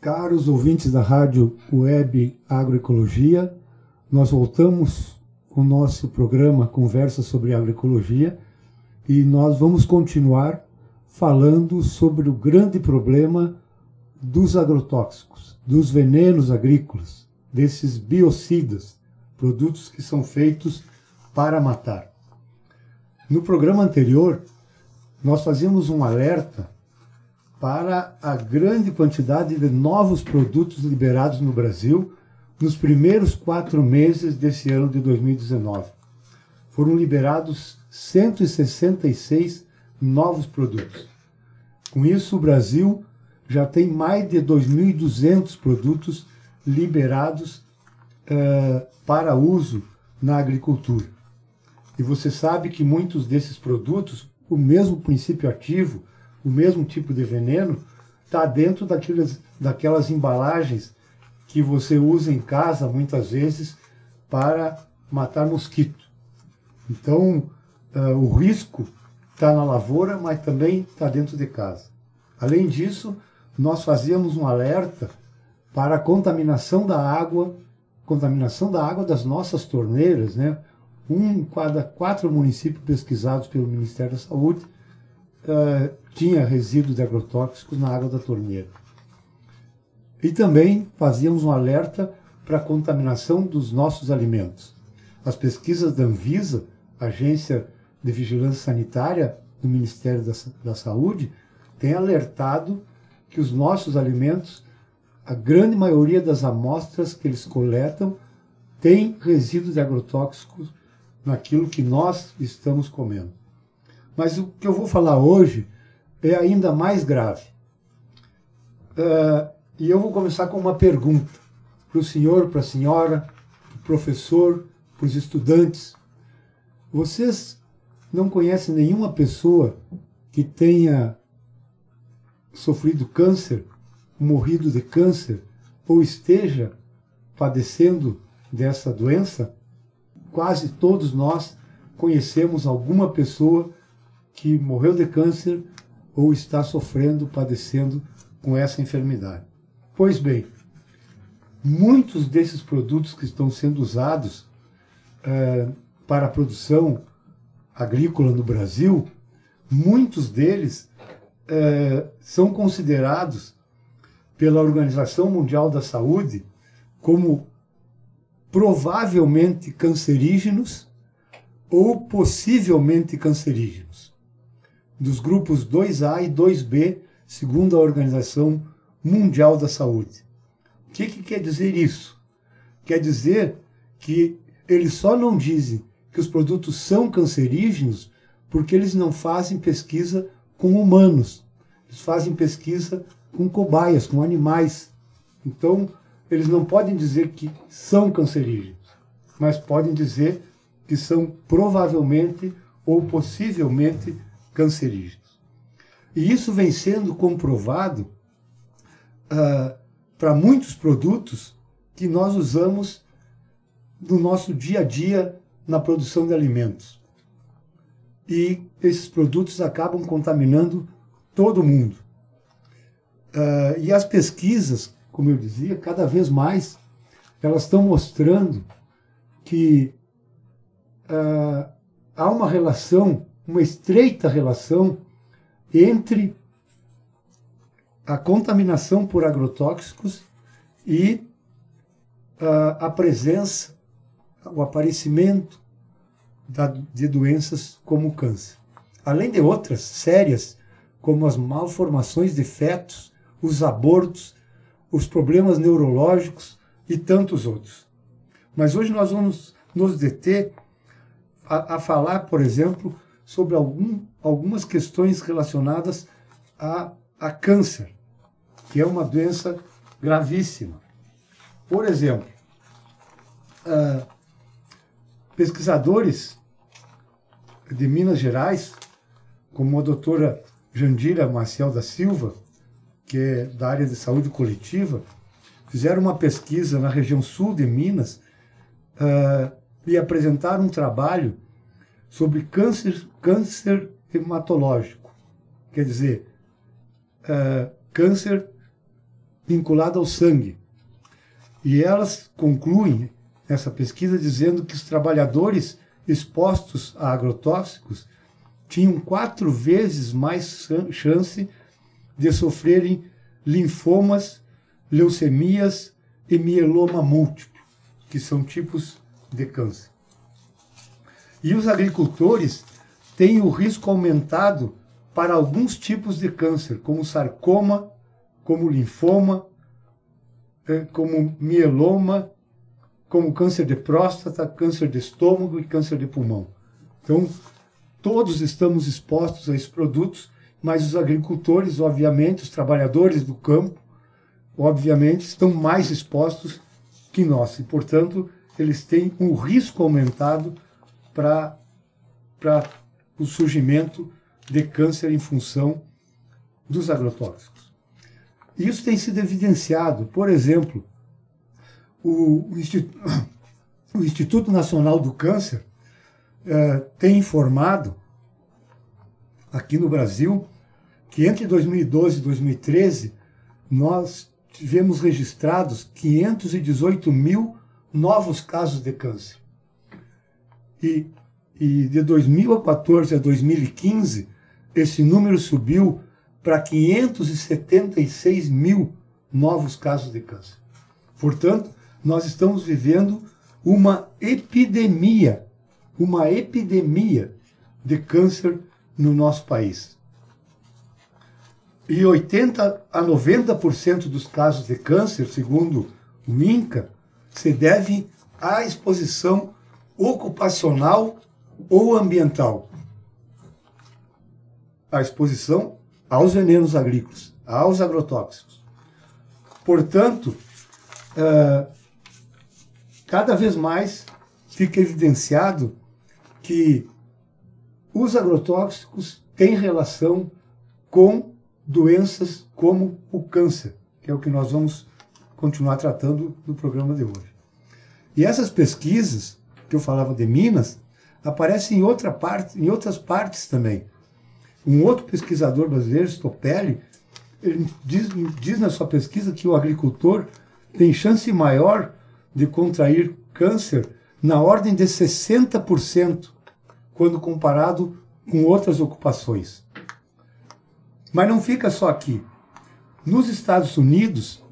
Caros ouvintes da Rádio Web Agroecologia, nós voltamos com o nosso programa Conversa sobre Agroecologia e nós vamos continuar falando sobre o grande problema dos agrotóxicos, dos venenos agrícolas, desses biocidas, produtos que são feitos para matar. No programa anterior, nós fazíamos um alerta para a grande quantidade de novos produtos liberados no Brasil nos primeiros 4 meses desse ano de 2019. Foram liberados 166 novos produtos. Com isso, o Brasil já tem mais de 2.200 produtos liberados para uso na agricultura. E você sabe que muitos desses produtos, o mesmo princípio ativo, o mesmo tipo de veneno, está dentro daquelas embalagens que você usa em casa, muitas vezes, para matar mosquito. Então, o risco está na lavoura, mas também está dentro de casa. Além disso, nós fazíamos um alerta para a contaminação da água das nossas torneiras, né? Em cada 4 municípios pesquisados pelo Ministério da Saúde, tinha resíduos de agrotóxicos na água da torneira. E também fazíamos um alerta para a contaminação dos nossos alimentos. As pesquisas da Anvisa, Agência de Vigilância Sanitária do Ministério da Saúde, têm alertado que os nossos alimentos, a grande maioria das amostras que eles coletam, tem resíduos de agrotóxicos naquilo que nós estamos comendo. Mas o que eu vou falar hoje é ainda mais grave. E eu vou começar com uma pergunta para o senhor, para a senhora, para o professor, para os estudantes. Vocês não conhecem nenhuma pessoa que tenha sofrido câncer, morrido de câncer, ou esteja padecendo dessa doença? Quase todos nós conhecemos alguma pessoa que morreu de câncer ou está sofrendo, padecendo com essa enfermidade. Pois bem, muitos desses produtos que estão sendo usados para a produção agrícola no Brasil, muitos deles são considerados pela Organização Mundial da Saúde como provavelmente cancerígenos ou possivelmente cancerígenos, dos grupos 2A e 2B, segundo a Organização Mundial da Saúde. O que quer dizer isso? Quer dizer que eles só não dizem que os produtos são cancerígenos porque eles não fazem pesquisa com humanos. Eles fazem pesquisa com cobaias, com animais. Então, eles não podem dizer que são cancerígenos, mas podem dizer que são provavelmente ou possivelmente cancerígenos. E isso vem sendo comprovado para muitos produtos que nós usamos no nosso dia a dia na produção de alimentos. E esses produtos acabam contaminando todo mundo. E as pesquisas, como eu dizia, cada vez mais, elas estão mostrando que há uma relação, uma estreita relação entre a contaminação por agrotóxicos e a presença, o aparecimento de doenças como o câncer. Além de outras sérias, como as malformações de fetos, os abortos, os problemas neurológicos e tantos outros. Mas hoje nós vamos nos deter a falar, por exemplo, sobre algumas questões relacionadas a câncer, que é uma doença gravíssima. Por exemplo, pesquisadores de Minas Gerais, como a doutora Jandira Maciel da Silva, que é da área de saúde coletiva, fizeram uma pesquisa na região sul de Minas e apresentaram um trabalho sobre câncer hematológico. Quer dizer, câncer vinculada ao sangue. E elas concluem essa pesquisa dizendo que os trabalhadores expostos a agrotóxicos tinham 4 vezes mais chance de sofrerem linfomas, leucemias e mieloma múltiplo, que são tipos de câncer. E os agricultores têm o risco aumentado para alguns tipos de câncer, como sarcoma, como linfoma, como mieloma, como câncer de próstata, câncer de estômago e câncer de pulmão. Então, todos estamos expostos a esses produtos, mas os agricultores, obviamente, os trabalhadores do campo, obviamente, estão mais expostos que nós. E, portanto, eles têm um risco aumentado para o surgimento de câncer em função dos agrotóxicos. Isso tem sido evidenciado, por exemplo, o Instituto Nacional do Câncer tem informado aqui no Brasil que entre 2012 e 2013 nós tivemos registrados 518 mil novos casos de câncer. E de 2014 a 2015, esse número subiu para 576 mil novos casos de câncer. Portanto, nós estamos vivendo uma epidemia de câncer no nosso país. E 80% a 90% dos casos de câncer, segundo o INCA, se devem à exposição ocupacional ou ambiental. A exposição aos venenos agrícolas, aos agrotóxicos. Portanto, cada vez mais fica evidenciado que os agrotóxicos têm relação com doenças como o câncer, que é o que nós vamos continuar tratando no programa de hoje. E essas pesquisas, que eu falava de Minas, aparecem em outras partes também. Um outro pesquisador brasileiro, Stopelli, ele diz na sua pesquisa que o agricultor tem chance maior de contrair câncer na ordem de 60%, quando comparado com outras ocupações. Mas não fica só aqui. Nos Estados Unidos,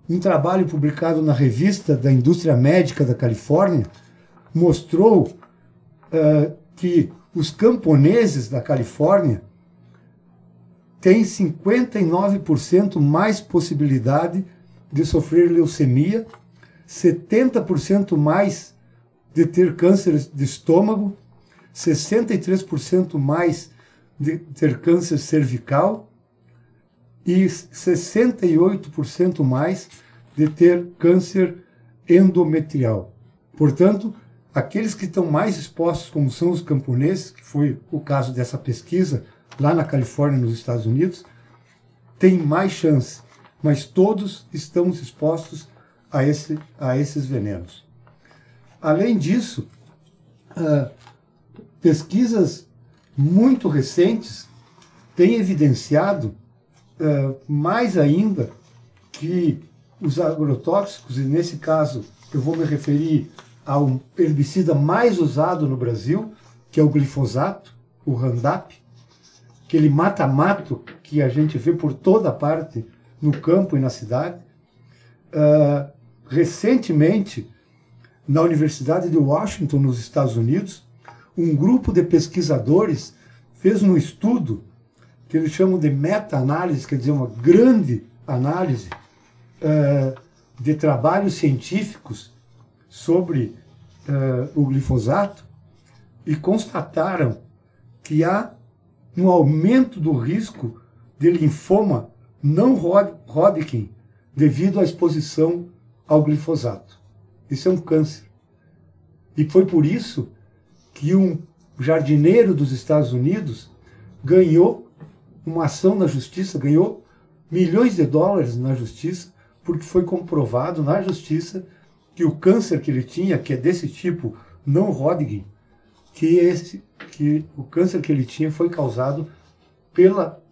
um trabalho publicado na Revista da Indústria Médica da Califórnia mostrou que os camponeses da Califórnia têm 59% mais possibilidade de sofrer leucemia, 70% mais de ter câncer de estômago, 63% mais de ter câncer cervical e 68% mais de ter câncer endometrial. Portanto, aqueles que estão mais expostos, como são os camponeses, que foi o caso dessa pesquisa lá na Califórnia, nos Estados Unidos, têm mais chance, mas todos estamos expostos a esses venenos. Além disso, pesquisas muito recentes têm evidenciado mais ainda que os agrotóxicos, e nesse caso eu vou me referir ao herbicida mais usado no Brasil, que é o glifosato, o Roundup, aquele mata-mato que a gente vê por toda parte, no campo e na cidade. Recentemente, na Universidade de Washington, nos Estados Unidos, um grupo de pesquisadores fez um estudo que eles chamam de meta-análise, quer dizer, uma grande análise de trabalhos científicos sobre o glifosato e constataram que há um aumento do risco de linfoma não Hodgkin devido à exposição ao glifosato. Isso é um câncer. E foi por isso que um jardineiro dos Estados Unidos ganhou uma ação na justiça, ganhou milhões de dólares na justiça, porque foi comprovado na justiça que o câncer que ele tinha, que é desse tipo, não Hodgkin, que o câncer que ele tinha foi causado pela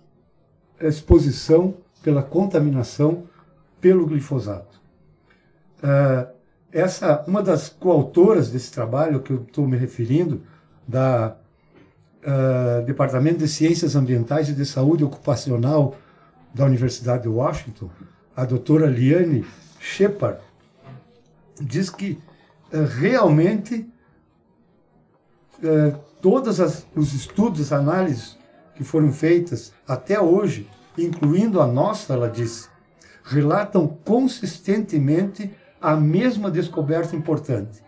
exposição pela contaminação pelo glifosato. Uma das coautoras desse trabalho que eu estou me referindo, da Departamento de Ciências Ambientais e de Saúde Ocupacional da Universidade de Washington, a doutora Liane Shepard, diz que realmente todos os estudos, análises que foram feitas até hoje, incluindo a nossa, ela disse, relatam consistentemente a mesma descoberta importante.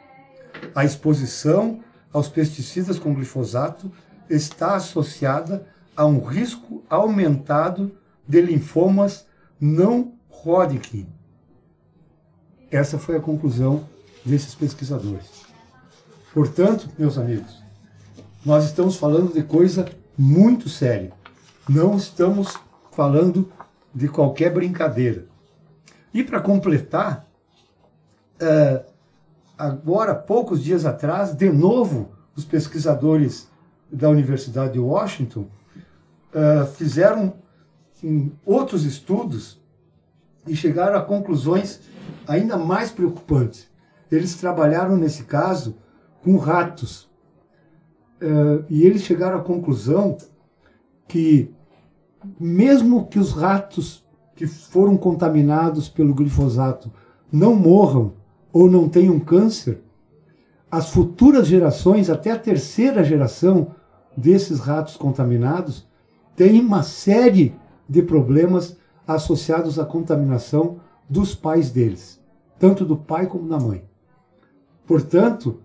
A exposição aos pesticidas com glifosato está associada a um risco aumentado de linfomas não Hodgkin. Essa foi a conclusão desses pesquisadores. Portanto, meus amigos, nós estamos falando de coisa muito séria. Não estamos falando de qualquer brincadeira. E para completar, agora, poucos dias atrás, de novo, os pesquisadores da Universidade de Washington fizeram outros estudos e chegaram a conclusões ainda mais preocupantes. Eles trabalharam, nesse caso, com ratos. E eles chegaram à conclusão que, mesmo que os ratos que foram contaminados pelo glifosato não morram ou não tenham câncer, as futuras gerações, até a terceira geração desses ratos contaminados, têm uma série de problemas associados à contaminação dos pais deles, tanto do pai como da mãe. Portanto,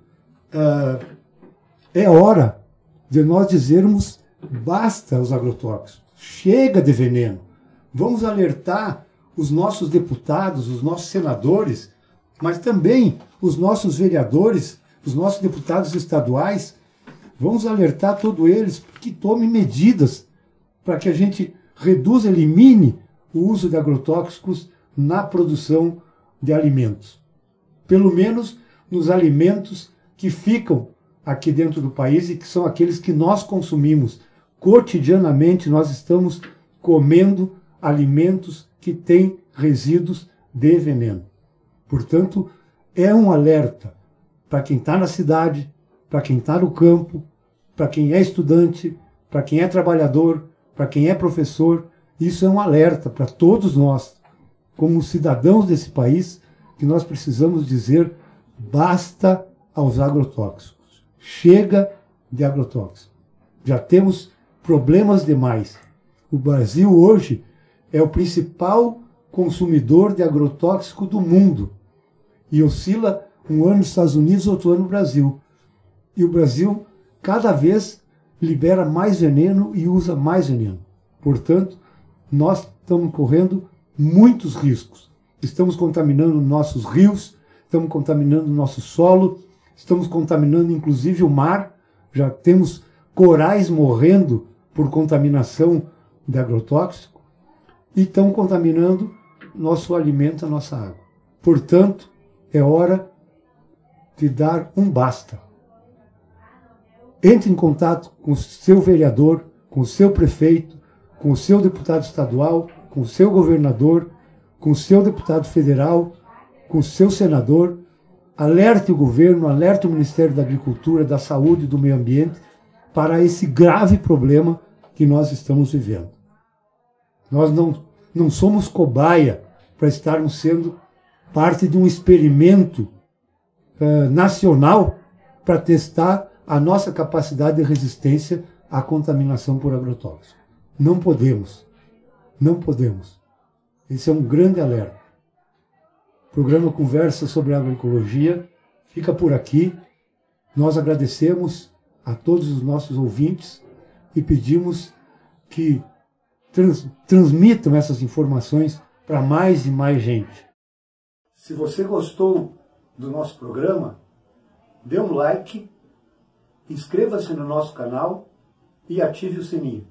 é hora de nós dizermos basta aos agrotóxicos, chega de veneno. Vamos alertar os nossos deputados, os nossos senadores, mas também os nossos vereadores, os nossos deputados estaduais. Vamos alertar todos eles que tomem medidas para que a gente reduza, elimine o uso de agrotóxicos na produção de alimentos. Pelo menos nos alimentos que ficam aqui dentro do país e que são aqueles que nós consumimos. Cotidianamente nós estamos comendo alimentos que têm resíduos de veneno. Portanto, é um alerta para quem está na cidade, para quem está no campo, para quem é estudante, para quem é trabalhador, para quem é professor. Isso é um alerta para todos nós, como cidadãos desse país, que nós precisamos dizer basta aos agrotóxicos. Chega de agrotóxicos. Já temos problemas demais. O Brasil hoje é o principal consumidor de agrotóxico do mundo. E oscila um ano nos Estados Unidos, outro ano no Brasil. E o Brasil cada vez libera mais veneno e usa mais veneno. Portanto, nós estamos correndo muitos riscos. Estamos contaminando nossos rios, estamos contaminando nosso solo, estamos contaminando inclusive o mar. Já temos corais morrendo por contaminação de agrotóxico e estão contaminando nosso alimento, a nossa água. Portanto, é hora de dar um basta. Entre em contato com o seu vereador, com o seu prefeito, com o seu deputado estadual, com o seu governador, com o seu deputado federal, com o seu senador. Alerte o governo, alerte o Ministério da Agricultura, da Saúde e do Meio Ambiente para esse grave problema que nós estamos vivendo. Nós não somos cobaia para estarmos sendo parte de um experimento nacional para testar a nossa capacidade de resistência à contaminação por agrotóxicos. Não podemos. Não podemos. Esse é um grande alerta. O programa Conversa sobre Agroecologia fica por aqui. Nós agradecemos a todos os nossos ouvintes e pedimos que transmitam essas informações para mais e mais gente. Se você gostou do nosso programa, dê um like, inscreva-se no nosso canal e ative o sininho.